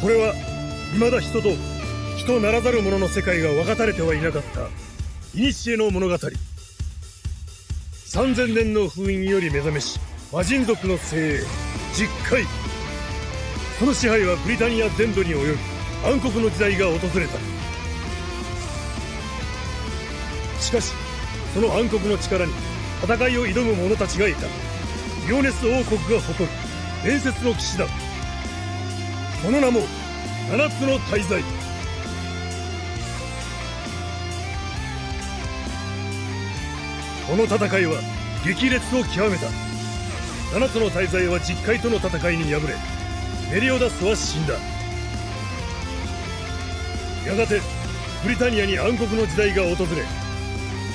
これは未だ人と人ならざる者の世界が分かたれてはいなかった古の物語。3000年の封印より目覚めし魔人族の精鋭実海。その支配はブリタニア全土に及び暗黒の時代が訪れた。しかしその暗黒の力に戦いを挑む者たちがいた。リオネス王国が誇る伝説の騎士団、その名も七つの大罪。この戦いは激烈を極めた。七つの大罪は実海との戦いに敗れ、メリオダスは死んだ。やがてブリタニアに暗黒の時代が訪れ、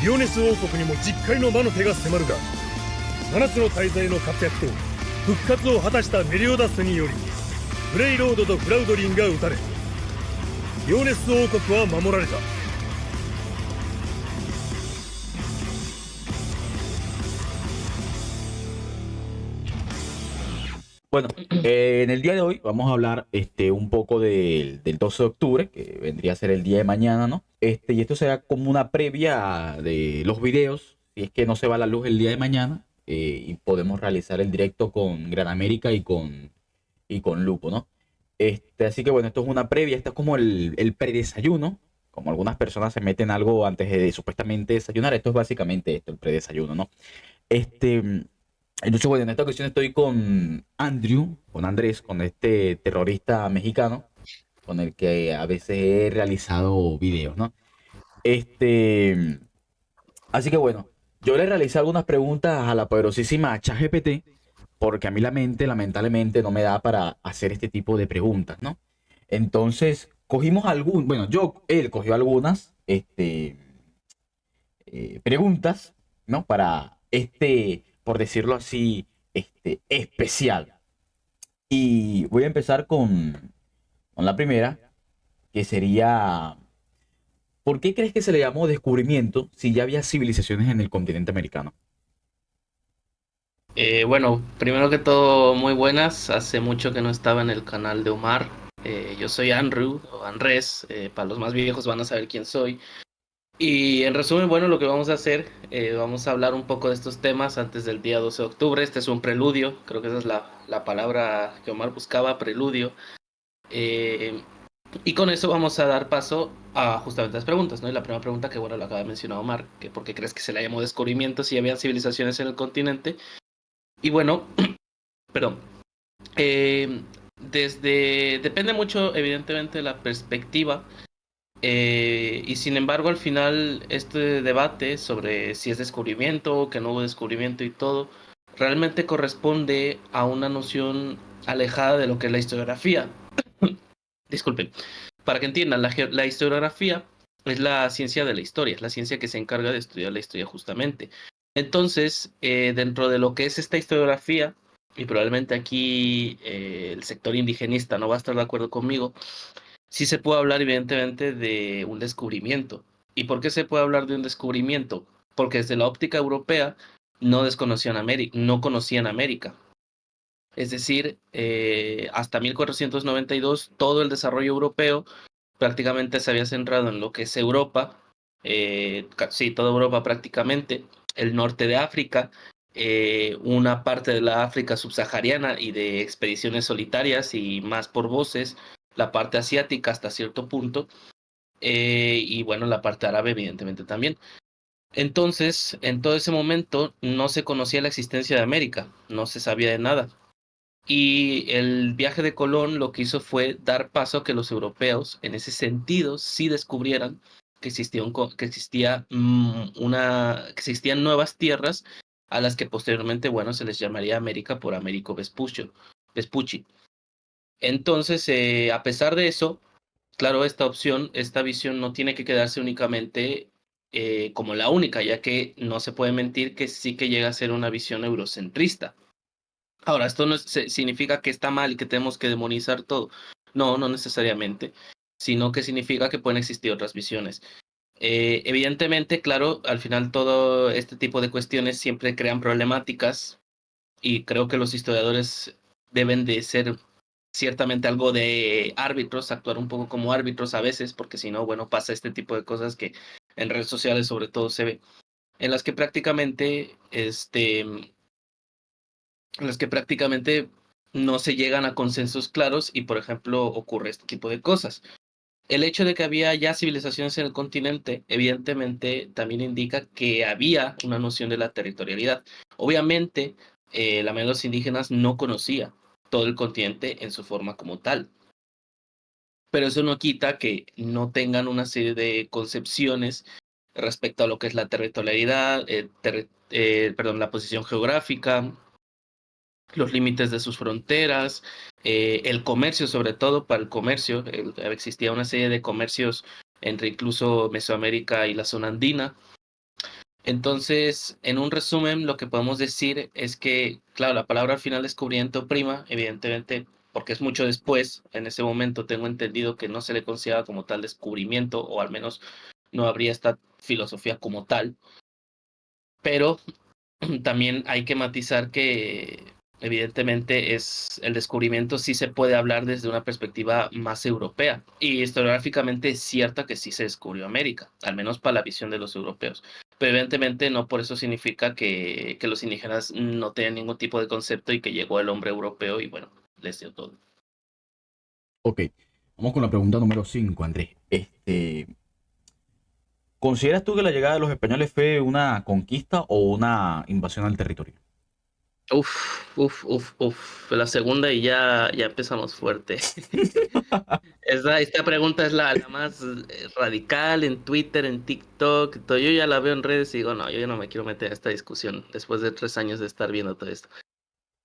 リオネス王国にも実海の魔の手が迫るが、七つの大罪の活躍と復活を果たしたメリオダスにより、グレイロードとフラウドリンが撃たれ、リオネス王国は守られた。Bueno, en el día de hoy vamos a hablar un poco del 12 de octubre, que vendría a ser el día de mañana, ¿no? Y esto será como una previa de los videos, si es que no se va la luz el día de mañana, y podemos realizar el directo con Gran América y con Lupo, ¿no? Así que bueno, esto es una previa, esto es como el predesayuno, como algunas personas se meten algo antes de supuestamente desayunar, esto es básicamente esto, el predesayuno, ¿no? Este... Entonces, bueno, en esta ocasión estoy con Andrew, con Andrés, con este terrorista mexicano, con el que a veces he realizado videos, ¿no? Este, Así que bueno, yo le realicé algunas preguntas a la poderosísima ChatGPT, porque a mí la mente, lamentablemente, no me da para hacer este tipo de preguntas, ¿no? Entonces, cogimos bueno, él cogió algunas, preguntas, ¿no? Para por decirlo así, especial. Y voy a empezar con la primera, que sería, ¿por qué crees que se le llamó descubrimiento si ya había civilizaciones en el continente americano? Bueno, primero que todo, muy buenas. Hace mucho que no estaba en el canal de Omar. Yo soy Andrew o Andrés. Para los más viejos van a saber quién soy. Y en resumen, bueno, lo que vamos a hacer, vamos a hablar un poco de estos temas antes del día 12 de octubre. Este es un preludio, creo que esa es la palabra que Omar buscaba, preludio. Eh, y con eso vamos a dar paso a justamente las preguntas, ¿no? Y la primera pregunta que, bueno, lo acaba de mencionar Omar, que por qué crees que se le llamó descubrimiento si había civilizaciones en el continente. Y bueno, perdón, eh, depende mucho, evidentemente, de la perspectiva. Y sin embargo, al final, este debate sobre si es descubrimiento o que no hubo descubrimiento y todo, realmente corresponde a una noción alejada de lo que es la historiografía. Disculpen, para que entiendan, la historiografía es la ciencia de la historia, es la ciencia que se encarga de estudiar la historia justamente. Entonces, dentro de lo que es esta historiografía, y probablemente aquí el sector indigenista no va a estar de acuerdo conmigo, sí se puede hablar evidentemente de un descubrimiento. ¿Y por qué se puede hablar de un descubrimiento? Porque desde la óptica europea no conocían América. Es decir, hasta 1492 todo el desarrollo europeo prácticamente se había centrado en lo que es Europa, sí, toda Europa prácticamente, el norte de África, una parte de la África subsahariana y de expediciones solitarias y más por voces, la parte asiática hasta cierto punto, y bueno, la parte árabe evidentemente también. Entonces, en todo ese momento no se conocía la existencia de América, no se sabía de nada. Y el viaje de Colón lo que hizo fue dar paso a que los europeos, en ese sentido, sí descubrieran que que existían nuevas tierras a las que posteriormente, bueno, se les llamaría América por Américo Vespucci. Entonces, a pesar de eso, claro, esta visión no tiene que quedarse únicamente como la única, ya que no se puede mentir que sí que llega a ser una visión eurocentrista. Ahora, esto no significa que está mal y que tenemos que demonizar todo. No, no necesariamente, sino que significa que pueden existir otras visiones. Evidentemente, claro, al final todo este tipo de cuestiones siempre crean problemáticas y creo que los historiadores deben de ser ciertamente algo de árbitros, actuar un poco como árbitros a veces, porque si no, bueno, pasa este tipo de cosas que en redes sociales sobre todo se ve, en las que prácticamente, en las que prácticamente no se llegan a consensos claros y, por ejemplo, ocurre este tipo de cosas. El hecho de que había ya civilizaciones en el continente, evidentemente, también indica que había una noción de la territorialidad. Obviamente, la mayoría de los indígenas no conocía todo el continente en su forma como tal, pero eso no quita que no tengan una serie de concepciones respecto a lo que es la territorialidad, perdón, la posición geográfica, los límites de sus fronteras, el comercio, sobre todo para el comercio. Existía una serie de comercios entre incluso Mesoamérica y la zona andina. Entonces, en un resumen, lo que podemos decir es que, claro, la palabra al final descubrimiento prima, evidentemente, porque es mucho después, en ese momento tengo entendido que no se le considera como tal descubrimiento, o al menos no habría esta filosofía como tal, pero también hay que matizar que evidentemente es el descubrimiento sí se puede hablar desde una perspectiva más europea y historiográficamente es cierta que sí se descubrió América, al menos para la visión de los europeos. Pero evidentemente no por eso significa que los indígenas no tenían ningún tipo de concepto y que llegó el hombre europeo y bueno, les dio todo. Ok, vamos con la pregunta número 5, Andrés. ¿Consideras tú que la llegada de los españoles fue una conquista o una invasión al territorio? La segunda y ya empezamos fuerte. Esta pregunta es la más radical en Twitter, en TikTok. Todo. Yo ya la veo en redes y digo, no, yo ya no me quiero meter a esta discusión después de 3 años de estar viendo todo esto.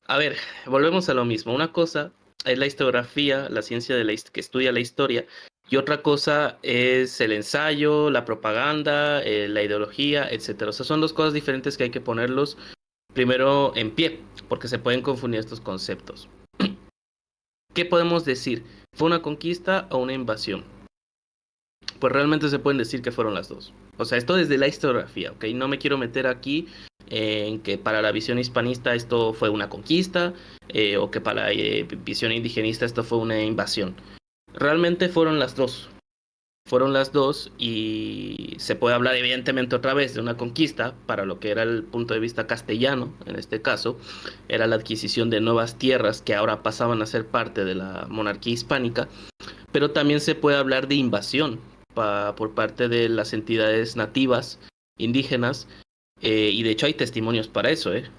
A ver, volvemos a lo mismo. Una cosa es la historiografía, la ciencia que estudia la historia, y otra cosa es el ensayo, la propaganda, la ideología, etcétera. O sea, son dos cosas diferentes que hay que ponerlos primero en pie, porque se pueden confundir estos conceptos. ¿Qué podemos decir? ¿Fue una conquista o una invasión? Pues realmente se pueden decir que fueron las dos. O sea, esto desde la historiografía, ¿ok? No me quiero meter aquí en que para la visión hispanista esto fue una conquista o que para la visión indigenista esto fue una invasión. Realmente fueron las dos. Fueron las dos y se puede hablar evidentemente otra vez de una conquista para lo que era el punto de vista castellano, en este caso, era la adquisición de nuevas tierras que ahora pasaban a ser parte de la monarquía hispánica, pero también se puede hablar de invasión por parte de las entidades nativas, indígenas, y de hecho hay testimonios para eso, ¿eh?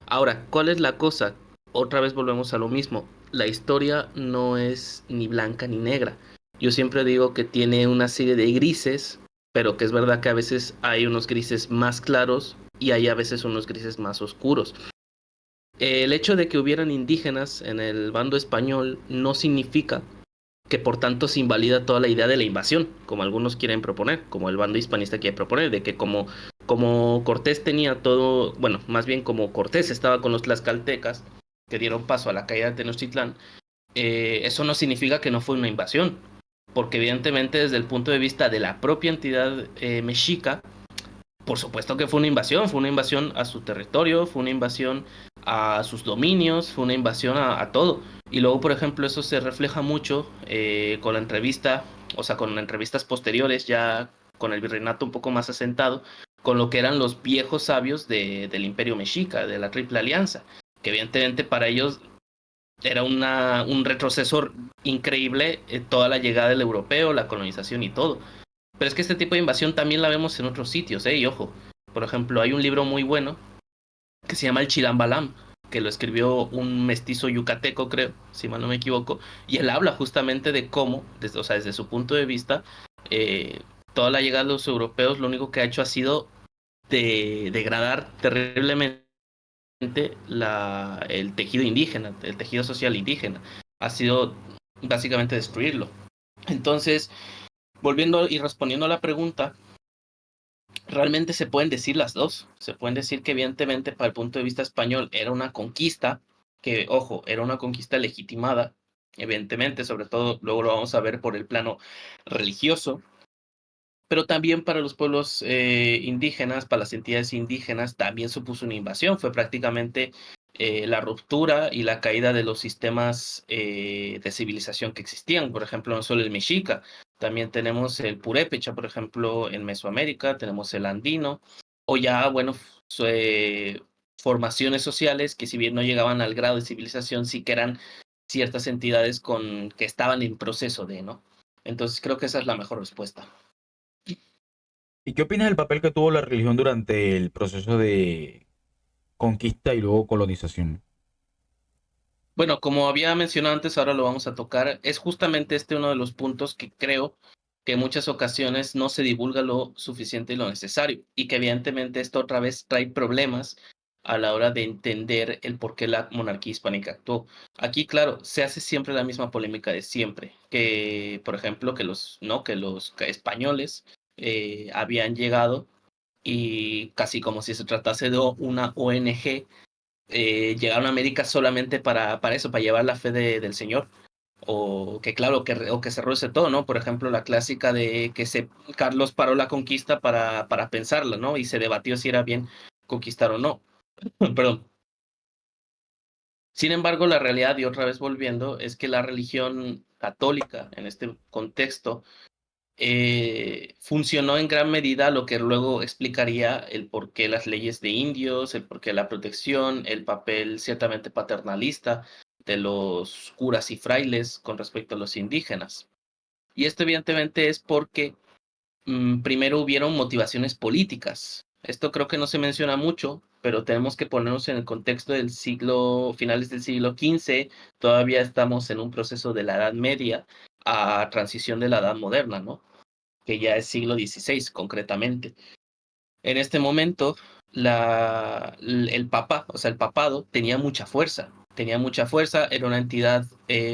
Ahora, ¿cuál es la cosa? Otra vez volvemos a lo mismo. La historia no es ni blanca ni negra. Yo siempre digo que tiene una serie de grises, pero que es verdad que a veces hay unos grises más claros y hay a veces unos grises más oscuros. El hecho de que hubieran indígenas en el bando español no significa que por tanto se invalida toda la idea de la invasión, como algunos quieren proponer, como el bando hispanista quiere proponer, de que como Cortés tenía todo, bueno, más bien como Cortés estaba con los tlaxcaltecas, que dieron paso a la caída de Tenochtitlán, eso no significa que no fue una invasión, porque evidentemente desde el punto de vista de la propia entidad mexica, por supuesto que fue una invasión a su territorio, fue una invasión a sus dominios, fue una invasión a todo. Y luego, por ejemplo, eso se refleja mucho con la entrevista, o sea, con entrevistas posteriores, ya con el virreinato un poco más asentado, con lo que eran los viejos sabios del Imperio Mexica, de la Triple Alianza, que evidentemente para ellos era un retroceso increíble toda la llegada del europeo, la colonización y todo. Pero es que este tipo de invasión también la vemos en otros sitios, ¿eh? Y ojo, por ejemplo, hay un libro muy bueno que se llama El Chilambalam, que lo escribió un mestizo yucateco, creo, si mal no me equivoco, y él habla justamente de cómo, o sea, desde su punto de vista, eh, toda la llegada de los europeos lo único que ha hecho ha sido degradar terriblemente el tejido indígena, el tejido social indígena. Ha sido básicamente destruirlo. Entonces, volviendo y respondiendo a la pregunta, realmente se pueden decir las dos. Se pueden decir que evidentemente para el punto de vista español era una conquista, que ojo, era una conquista legitimada, evidentemente, sobre todo luego lo vamos a ver por el plano religioso, pero también para los pueblos indígenas, para las entidades indígenas, también supuso una invasión. Fue prácticamente la ruptura y la caída de los sistemas de civilización que existían. Por ejemplo, no solo el mexica, también tenemos el purépecha, por ejemplo, en Mesoamérica, tenemos el andino, o ya, bueno, formaciones sociales que si bien no llegaban al grado de civilización, sí que eran ciertas entidades que estaban en proceso de, ¿no? Entonces creo que esa es la mejor respuesta. ¿Y qué opinas del papel que tuvo la religión durante el proceso de conquista y luego colonización? Bueno, como había mencionado antes, ahora lo vamos a tocar. Es justamente este uno de los puntos que creo que en muchas ocasiones no se divulga lo suficiente y lo necesario, y que evidentemente esto otra vez trae problemas a la hora de entender el por qué la monarquía hispánica actuó. Aquí, claro, se hace siempre la misma polémica de siempre, que, por ejemplo, que los españoles habían llegado y casi como si se tratase de una ONG, llegaron a América solamente para eso, para llevar la fe del Señor. O que claro, o que se reduce todo, ¿no? Por ejemplo, la clásica de que Carlos paró la conquista para pensarla, ¿no? Y se debatió si era bien conquistar o no. Perdón. Sin embargo, la realidad, y otra vez volviendo, es que la religión católica, en este contexto, funcionó en gran medida lo que luego explicaría el por qué las leyes de indios, el por qué la protección, el papel ciertamente paternalista de los curas y frailes con respecto a los indígenas. Y esto evidentemente es porque primero hubieron motivaciones políticas. Esto creo que no se menciona mucho, pero tenemos que ponernos en el contexto del finales del siglo XV, todavía estamos en un proceso de la Edad Media a transición de la Edad Moderna, ¿no? Que ya es siglo XVI concretamente. En este momento, el Papa, o sea, el papado, tenía mucha fuerza, era una entidad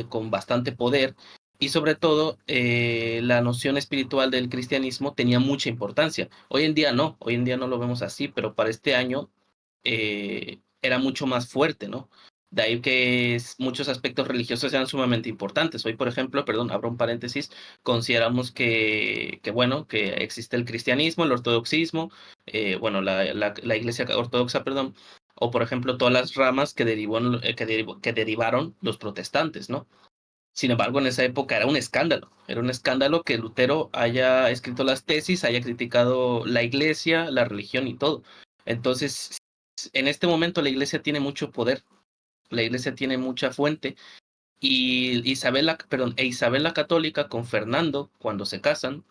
con bastante poder y sobre todo la noción espiritual del cristianismo tenía mucha importancia. Hoy en día no lo vemos así, pero para este año era mucho más fuerte, ¿no? De ahí que muchos aspectos religiosos sean sumamente importantes. Hoy, por ejemplo, perdón, abro un paréntesis, consideramos bueno, que existe el cristianismo, el ortodoxismo, bueno, la iglesia ortodoxa, perdón, o por ejemplo, todas las ramas que derivaron los protestantes, ¿no? Sin embargo, en esa época era un escándalo que Lutero haya escrito las tesis, haya criticado la iglesia, la religión y todo. Entonces, en este momento la iglesia tiene mucho poder, la iglesia tiene mucha fuente y Isabel la Católica con Fernando, cuando se casan,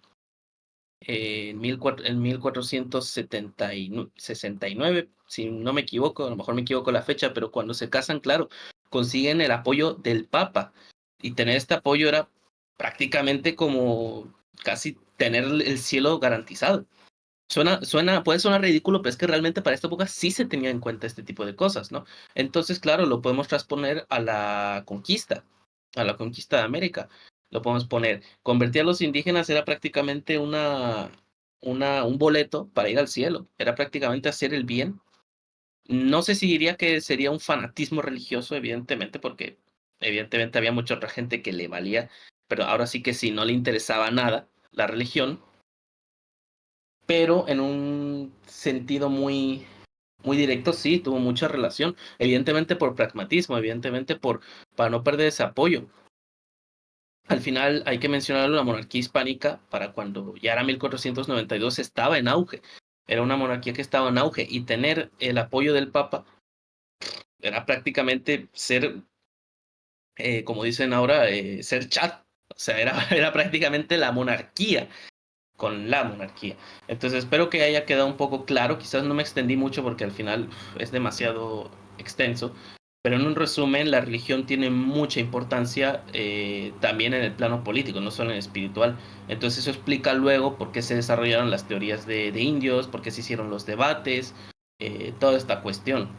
en 1469, si no me equivoco, a lo mejor me equivoco la fecha, pero cuando se casan, claro, consiguen el apoyo del Papa. Y tener este apoyo era prácticamente como casi tener el cielo garantizado. Puede sonar ridículo, pero es que realmente para esta época sí se tenía en cuenta este tipo de cosas, ¿no? Entonces, claro, lo podemos transponer a la conquista de América. Lo podemos poner. Convertir a los indígenas era prácticamente un boleto para ir al cielo. Era prácticamente hacer el bien. No sé si diría que sería un fanatismo religioso, evidentemente, porque evidentemente había mucha otra gente que le valía, pero ahora sí que sí, no le interesaba nada la religión, pero en un sentido muy directo sí, tuvo mucha relación, evidentemente por pragmatismo, evidentemente para no perder ese apoyo. Al final hay que mencionar la monarquía hispánica para cuando ya era 1492 estaba en auge, era una monarquía que estaba en auge y tener el apoyo del Papa era prácticamente ser, como dicen ahora, ser Chad, o sea, era prácticamente la monarquía con la monarquía. Entonces espero que haya quedado un poco claro, quizás no me extendí mucho porque al final es demasiado extenso, pero en un resumen, la religión tiene mucha importancia también en el plano político, no solo en el espiritual. Entonces eso explica luego por qué se desarrollaron las teorías de indios, por qué se hicieron los debates, toda esta cuestión.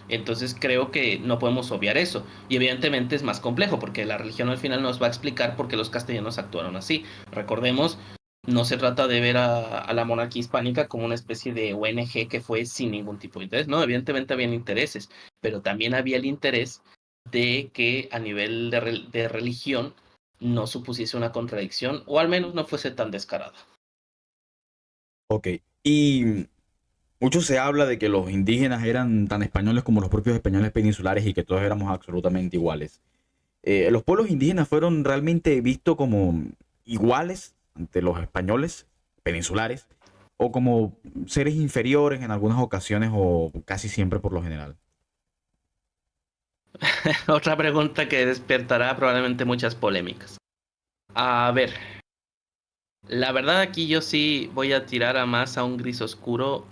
Entonces creo que no podemos obviar eso. Y evidentemente es más complejo porque la religión al final nos va a explicar por qué los castellanos actuaron así. Recordemos, no se trata de ver a la monarquía hispánica como una especie de ONG que fue sin ningún tipo de interés. No, evidentemente habían intereses, pero también había el interés de que a nivel de religión no supusiese una contradicción o al menos no fuese tan descarada. Ok. Y Mucho se habla de que los indígenas eran tan españoles como los propios españoles peninsulares y que todos éramos absolutamente iguales. Los pueblos indígenas fueron realmente vistos como iguales ante los españoles peninsulares o como seres inferiores en algunas ocasiones o casi siempre por lo general. Otra pregunta que despertará probablemente muchas polémicas. A ver, la verdad aquí yo sí voy a tirar a más a un gris oscuro,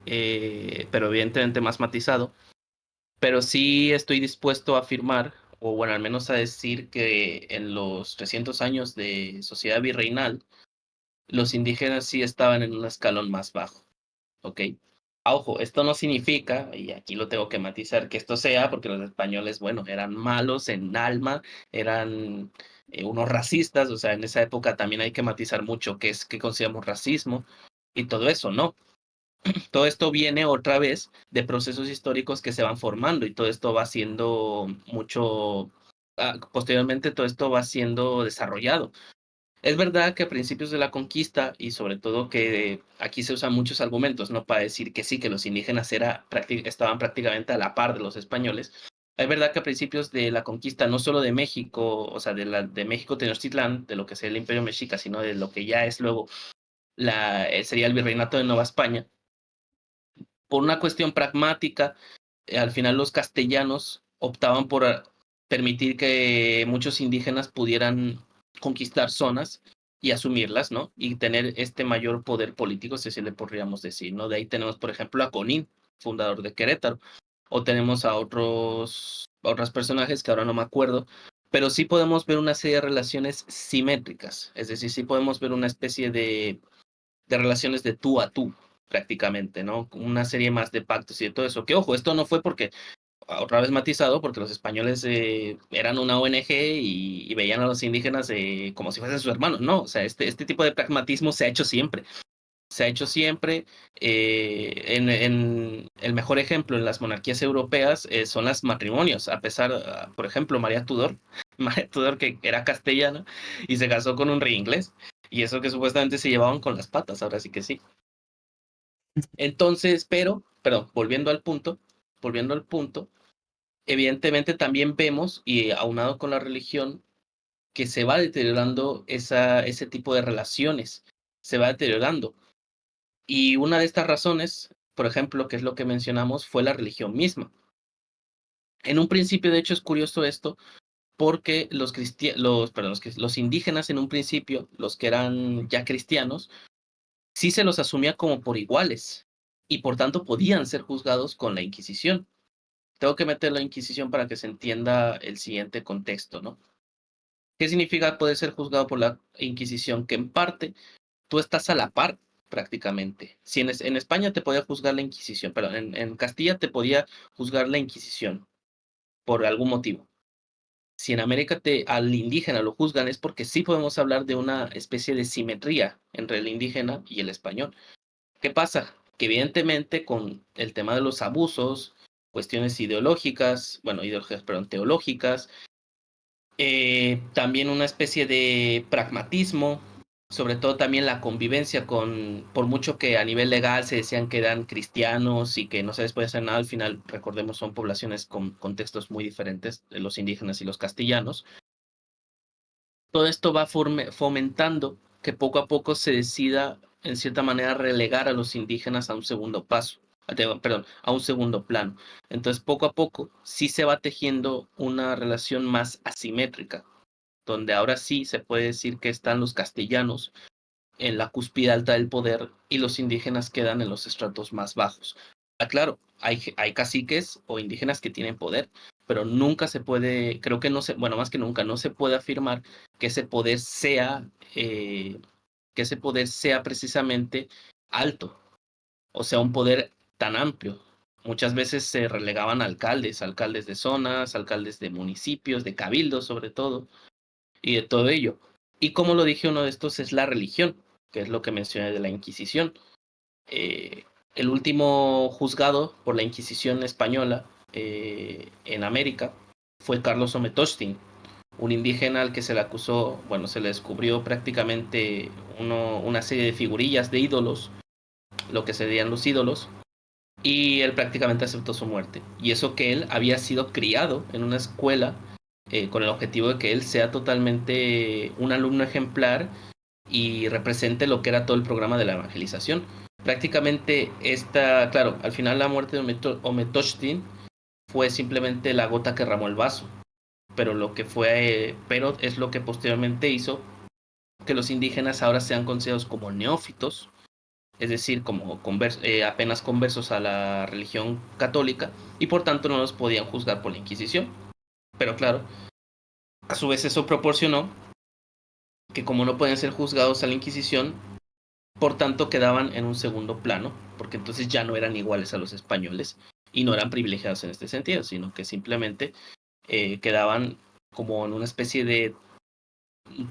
pero evidentemente más matizado. Pero sí estoy dispuesto a afirmar, o bueno, al menos a decir que en los 300 años de sociedad virreinal, los indígenas sí estaban en un escalón más bajo, ¿ok? Ojo, esto no significa, y aquí lo tengo que matizar, que esto sea porque los españoles, bueno, eran malos en alma, eran unos racistas, o sea, en esa época también hay que matizar mucho qué es, qué consideramos racismo y todo eso, ¿no? Todo esto viene otra vez de procesos históricos que se van formando y todo esto va siendo mucho, posteriormente todo esto va siendo desarrollado. Es verdad que a principios de la conquista y sobre todo que aquí se usan muchos argumentos, ¿no? Para decir que sí, que los indígenas estaban prácticamente a la par de los españoles. Es verdad que a principios de la conquista, no solo de México, o sea, de México Tenochtitlán, de lo que sería el Imperio Mexica, sino de lo que ya es luego sería el Virreinato de Nueva España, por una cuestión pragmática, al final los castellanos optaban por permitir que muchos indígenas pudieran conquistar zonas y asumirlas, ¿no? Y tener este mayor poder político, si así le podríamos decir, ¿no? De ahí tenemos, por ejemplo, a Conín, fundador de Querétaro, o tenemos a otros personajes que ahora no me acuerdo, pero sí podemos ver una serie de relaciones simétricas, es decir, sí podemos ver una especie de relaciones de tú a tú, prácticamente, ¿no? Una serie más de pactos y de todo eso. Que ojo, esto no fue porque, otra vez matizado, porque los españoles eran una ONG y veían a los indígenas como si fuesen sus hermanos, ¿no? O sea, este tipo de pragmatismo se ha hecho siempre. Se ha hecho siempre. En el mejor ejemplo en las monarquías europeas son los matrimonios. A pesar, por ejemplo, María Tudor, María Tudor que era castellana y se casó con un rey inglés. Y eso que supuestamente se llevaban con las patas, ahora sí que sí. Entonces, pero volviendo al punto, evidentemente también vemos, y aunado con la religión, que se va deteriorando ese tipo de relaciones, se va deteriorando. Y una de estas razones, por ejemplo, que es lo que mencionamos, fue la religión misma. En un principio, de hecho, es curioso esto, porque los indígenas en un principio, los que eran ya cristianos, sí se los asumía como por iguales y por tanto podían ser juzgados con la Inquisición. Tengo que meter la Inquisición para que se entienda el siguiente contexto, ¿no? ¿Qué significa poder ser juzgado por la Inquisición? Que en parte tú estás a la par prácticamente. Si en España te podía juzgar la Inquisición, pero en Castilla te podía juzgar la Inquisición por algún motivo. Si en América al indígena lo juzgan es porque sí podemos hablar de una especie de simetría entre el indígena y el español. ¿Qué pasa? Que evidentemente con el tema de los abusos, cuestiones ideológicas, bueno, ideológicas, perdón, teológicas, también una especie de pragmatismo, sobre todo también la convivencia por mucho que a nivel legal se decían que eran cristianos y que no se les puede hacer nada, al final, recordemos, son poblaciones con contextos muy diferentes, de los indígenas y los castellanos. Todo esto va fomentando que poco a poco se decida, en cierta manera, relegar a los indígenas a un segundo paso, perdón, a un segundo plano. Entonces, poco a poco, sí se va tejiendo una relación más asimétrica, donde ahora sí se puede decir que están los castellanos en la cúspide alta del poder y los indígenas quedan en los estratos más bajos. Claro, hay caciques o indígenas que tienen poder, pero nunca se puede, creo que no se, bueno, más que nunca, no se puede afirmar que ese poder sea, que ese poder sea precisamente alto, o sea, un poder tan amplio. Muchas veces se relegaban alcaldes de zonas, alcaldes de municipios, de cabildos sobre todo, y de todo ello. Y como lo dije, uno de estos es la religión, que es lo que mencioné de la Inquisición. Eh, el último juzgado por la Inquisición española en América fue Carlos Ometoxtin, un indígena al que se le acusó, bueno, se le descubrió prácticamente una serie de figurillas de ídolos, lo que serían los ídolos, y él prácticamente aceptó su muerte. Y eso que él había sido criado en una escuela con el objetivo de que él sea totalmente un alumno ejemplar y represente lo que era todo el programa de la evangelización. Prácticamente claro, al final la muerte de Ometochtin fue simplemente la gota que ramó el vaso, pero es lo que posteriormente hizo que los indígenas ahora sean considerados como neófitos, es decir, como apenas conversos a la religión católica, y por tanto no los podían juzgar por la Inquisición. Pero claro, a su vez eso proporcionó que como no pueden ser juzgados a la Inquisición, por tanto quedaban en un segundo plano, porque entonces ya no eran iguales a los españoles y no eran privilegiados en este sentido, sino que simplemente quedaban como en una especie de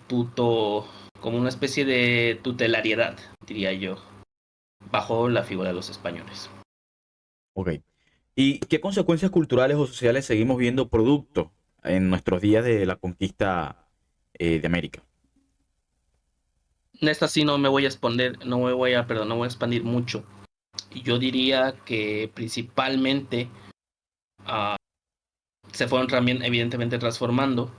tuto, como una especie de tutelariedad, diría yo, bajo la figura de los españoles. Ok. ¿Y qué consecuencias culturales o sociales seguimos viendo producto en nuestros días de la conquista de América? En esta sí no me voy a exponer, no voy a expandir mucho. Yo diría que principalmente uh, se fueron también evidentemente transformando,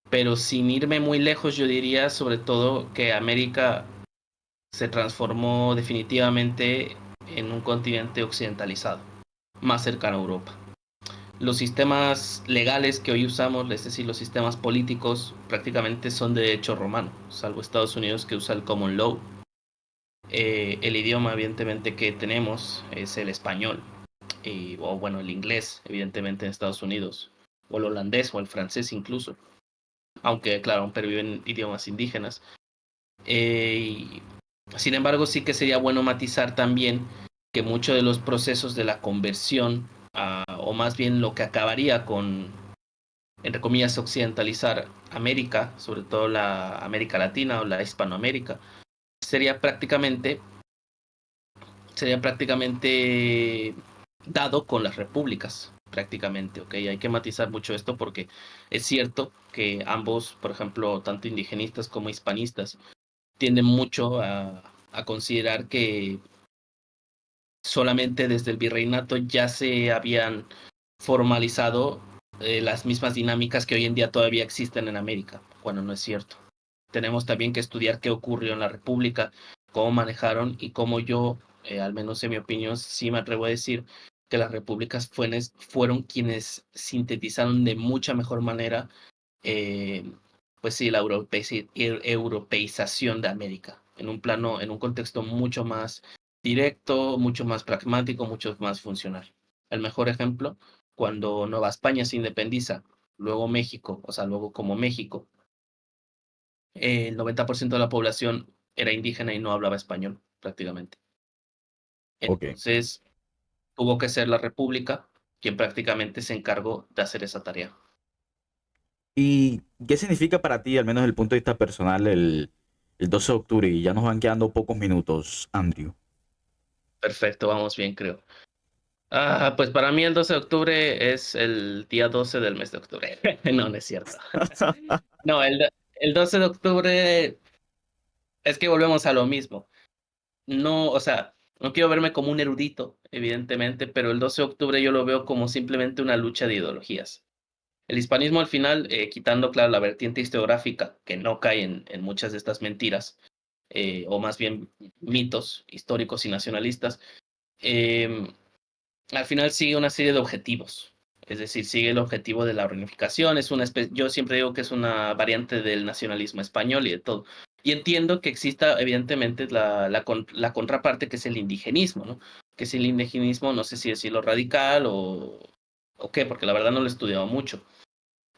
pero sin irme muy lejos, yo diría sobre todo que América se transformó definitivamente en un continente occidentalizado, más cercano a Europa. Los sistemas legales que hoy usamos, es decir, los sistemas políticos, prácticamente son de derecho romano, salvo Estados Unidos que usa el common law. El idioma, evidentemente, que tenemos es el español, o bueno, el inglés, evidentemente, en Estados Unidos, o el holandés o el francés incluso, aunque, claro, aún perviven idiomas indígenas. Sin embargo, sí que sería bueno matizar también que muchos de los procesos de la conversión, o más bien lo que acabaría con, entre comillas, occidentalizar América, sobre todo la América Latina o la Hispanoamérica, sería prácticamente, sería prácticamente dado con las repúblicas, prácticamente, ¿ok? Hay que matizar mucho esto porque es cierto que ambos, por ejemplo, tanto indigenistas como hispanistas, tienden mucho a considerar que solamente desde el virreinato ya se habían formalizado las mismas dinámicas que hoy en día todavía existen en América, cuando no es cierto. Tenemos también que estudiar qué ocurrió en la República, cómo manejaron y cómo yo, al menos en mi opinión, sí me atrevo a decir que las repúblicas fueron quienes sintetizaron de mucha mejor manera, eh, pues sí, la europeización de América, en un plano, en un contexto mucho más directo, mucho más pragmático, mucho más funcional. El mejor ejemplo, cuando Nueva España se independiza, luego México, o sea, luego como México, el 90% de la población era indígena y no hablaba español prácticamente. Ok. Entonces, tuvo que ser la República quien prácticamente se encargó de hacer esa tarea. ¿Y qué significa para ti, al menos desde el punto de vista personal, el 12 de octubre? Y ya nos van quedando pocos minutos, Andrew. Perfecto, vamos bien, creo. Pues para mí el 12 de octubre es el día 12 del mes de octubre. No, no es cierto. No, el 12 de octubre es que volvemos a lo mismo. No, o sea, no quiero verme como un erudito, evidentemente, pero el 12 de octubre yo lo veo como simplemente una lucha de ideologías. El hispanismo al final, quitando, claro, la vertiente historiográfica, que no cae en muchas de estas mentiras, o más bien mitos históricos y nacionalistas, eh, al final sigue una serie de objetivos. Es decir, sigue el objetivo de la reunificación. Yo siempre digo que es una variante del nacionalismo español y de todo. Y entiendo que exista, evidentemente, la contraparte que es el indigenismo, ¿no? Que es el indigenismo, no sé si decirlo radical o qué, porque la verdad no lo he estudiado mucho.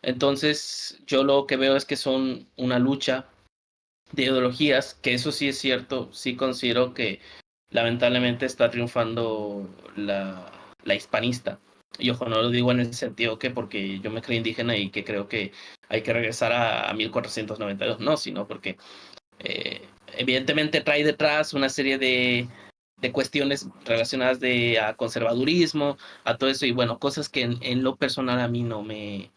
Entonces, yo lo que veo es que son una lucha de ideologías, que eso sí es cierto, sí considero que lamentablemente está triunfando la hispanista. Y ojo, no lo digo en el sentido que porque yo me creo indígena y que creo que hay que regresar a 1492, no, sino porque eh, evidentemente trae detrás una serie de cuestiones relacionadas a conservadurismo, a todo eso, y bueno, cosas que en lo personal a mí no me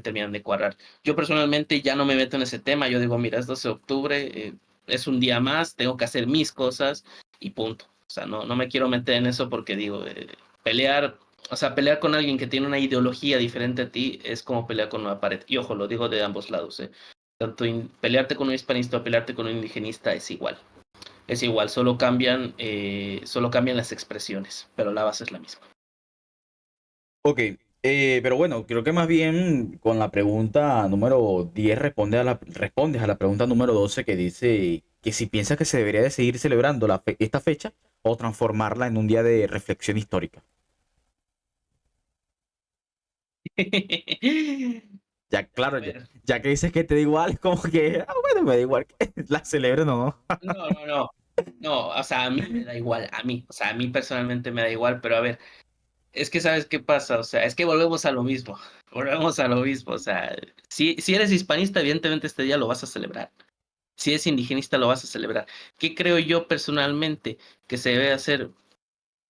terminan de cuadrar. Yo personalmente ya no me meto en ese tema, yo digo, mira, es 12 de octubre, es un día más, tengo que hacer mis cosas y punto. O sea, no me quiero meter en eso porque digo, pelear, o sea, pelear con alguien que tiene una ideología diferente a ti es como pelear con una pared. Y ojo, lo digo de ambos lados, ¿eh? Tanto pelearte con un hispanista o pelearte con un indigenista es igual. Es igual, solo cambian las expresiones, pero la base es la misma. Ok, pero bueno, creo que más bien con la pregunta número 10 respondes a la pregunta número 12 que dice que si piensas que se debería de seguir celebrando esta fecha o transformarla en un día de reflexión histórica. Ya, A claro, ver, ya que dices que te da igual, es como que, bueno, me da igual que la celebren o no. no. No, o sea, a mí me da igual, a mí, o sea, a mí personalmente me da igual, pero a ver, es que ¿sabes qué pasa? O sea, es que volvemos a lo mismo, volvemos a lo mismo, o sea, si eres hispanista, evidentemente este día lo vas a celebrar. Si eres indigenista, lo vas a celebrar. ¿Qué creo yo personalmente que se debe hacer?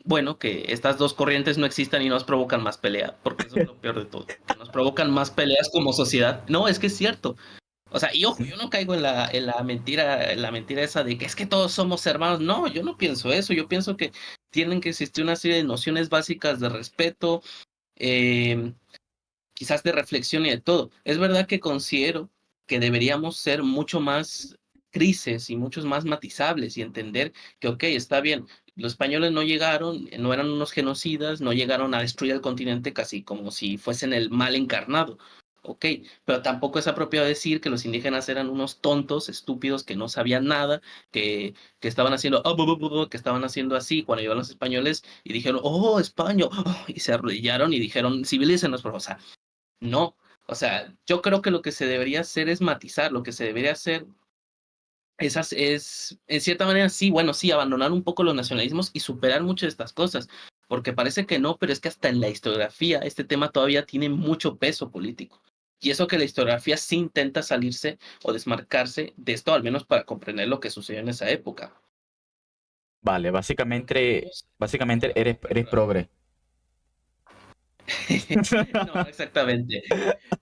Bueno, que estas dos corrientes no existan y nos provocan más pelea, porque eso es lo peor de todo, que nos provocan más peleas como sociedad. No, es que es cierto. O sea, y ojo, yo no caigo en la mentira esa de que es que todos somos hermanos. No, yo no pienso eso. Yo pienso que tienen que existir una serie de nociones básicas de respeto, eh, quizás de reflexión y de todo. Es verdad que considero que deberíamos ser mucho más grises y muchos más matizables y entender que, ok, está bien, los españoles no llegaron, no eran unos genocidas, no llegaron a destruir el continente casi como si fuesen el mal encarnado. Ok, pero tampoco es apropiado decir que los indígenas eran unos tontos, estúpidos, que no sabían nada, que estaban haciendo, que estaban haciendo así cuando llegaron los españoles y dijeron, oh, España, oh, y se arrodillaron y dijeron, civilícenos, por favor. O sea, no, o sea, yo creo que lo que se debería hacer es matizar, lo que se debería hacer en cierta manera, sí, bueno, sí, abandonar un poco los nacionalismos y superar muchas de estas cosas, porque parece que no, pero es que hasta en la historiografía este tema todavía tiene mucho peso político. Y eso que la historiografía sí intenta salirse o desmarcarse de esto, al menos para comprender lo que sucedió en esa época. Vale, Porque básicamente eres perdóname. progre. No, no exactamente.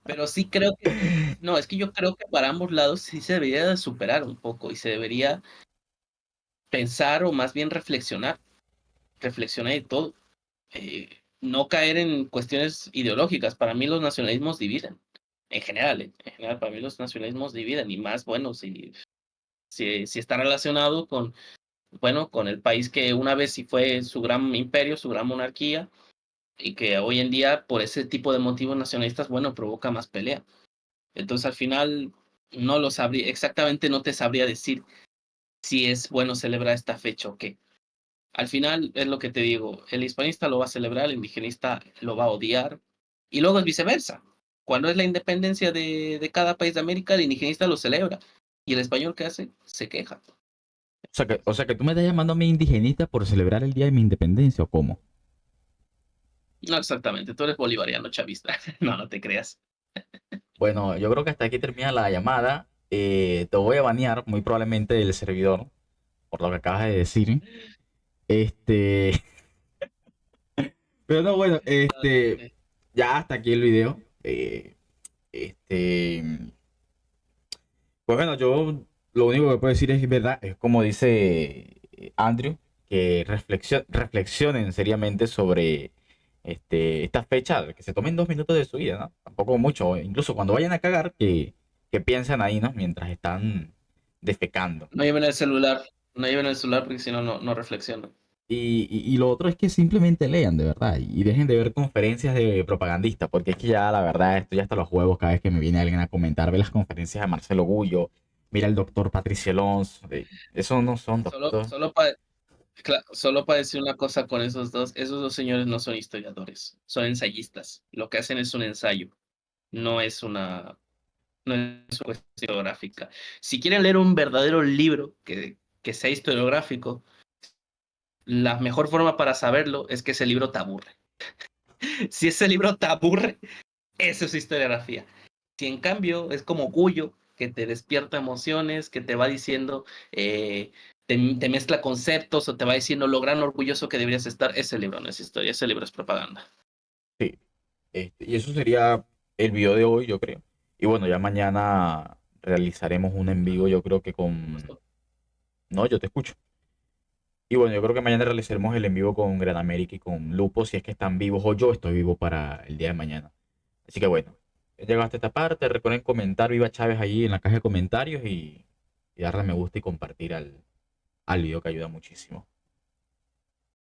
Pero sí creo que, no, es que yo creo que para ambos lados sí se debería de superar un poco y se debería pensar o más bien reflexionar y todo. No caer en cuestiones ideológicas. Para mí los nacionalismos dividen, en general, para mí los nacionalismos dividen y más, bueno, si está relacionado con, bueno, con el país que una vez sí fue su gran imperio, su gran monarquía y que hoy en día por ese tipo de motivos nacionalistas, bueno, provoca más pelea. Entonces, al final, no lo sabría, exactamente no te sabría decir si es bueno celebrar esta fecha o qué. Al final, es lo que te digo, el hispanista lo va a celebrar, el indigenista lo va a odiar, y luego es viceversa. Cuando es la independencia de cada país de América, el indigenista lo celebra, y el español, ¿qué hace? Se queja. O sea que tú me estás llamando a mí indigenista por celebrar el día de mi independencia, ¿o cómo? No exactamente, tú eres bolivariano chavista. No, no te creas. Bueno, yo creo que hasta aquí termina la llamada. Te voy a banear muy probablemente del servidor por lo que acabas de decir. Este, pero no, bueno, ya hasta aquí el video. Este, pues bueno, yo lo único que puedo decir es verdad, es como dice Andrew, que reflexionen seriamente sobre esta fecha, que se tomen 2 minutos de su vida, ¿no? Tampoco mucho, incluso cuando vayan a cagar, que piensen ahí, ¿no? Mientras están defecando. No lleven el celular, no lleven el celular porque si no, no reflexionan. Y lo otro es que simplemente lean, de verdad, y dejen de ver conferencias de propagandistas, porque es que ya, la verdad, esto ya está los huevos cada vez que me viene alguien a comentar, ve las conferencias de Marcelo Gullo, mira el doctor Patricio Alonso, esos no son Solo, doctores. solo para Solo para decir una cosa con esos dos señores no son historiadores, son ensayistas. Lo que hacen es un ensayo, no es una, no es una cuestión historiográfica. Si quieren leer un verdadero libro que sea historiográfico, la mejor forma para saberlo es que ese libro te aburre. Si ese libro te aburre, eso es historiografía. Si en cambio es como Cuyo, que te despierta emociones, que te va diciendo, te mezcla conceptos o te va diciendo lo gran orgulloso que deberías estar, ese libro no es historia, ese libro es propaganda. Sí, y eso sería el video de hoy, yo creo. Y bueno, ya mañana realizaremos un en vivo, yo creo que con... No, yo te escucho. Y bueno, yo creo que mañana realizaremos el en vivo con Gran América y con Lupo, si es que están vivos o yo estoy vivo para el día de mañana. Así que bueno, he llegado hasta esta parte. Recuerden comentar Viva Chávez allí en la caja de comentarios y darle me gusta y compartir al video que ayuda muchísimo.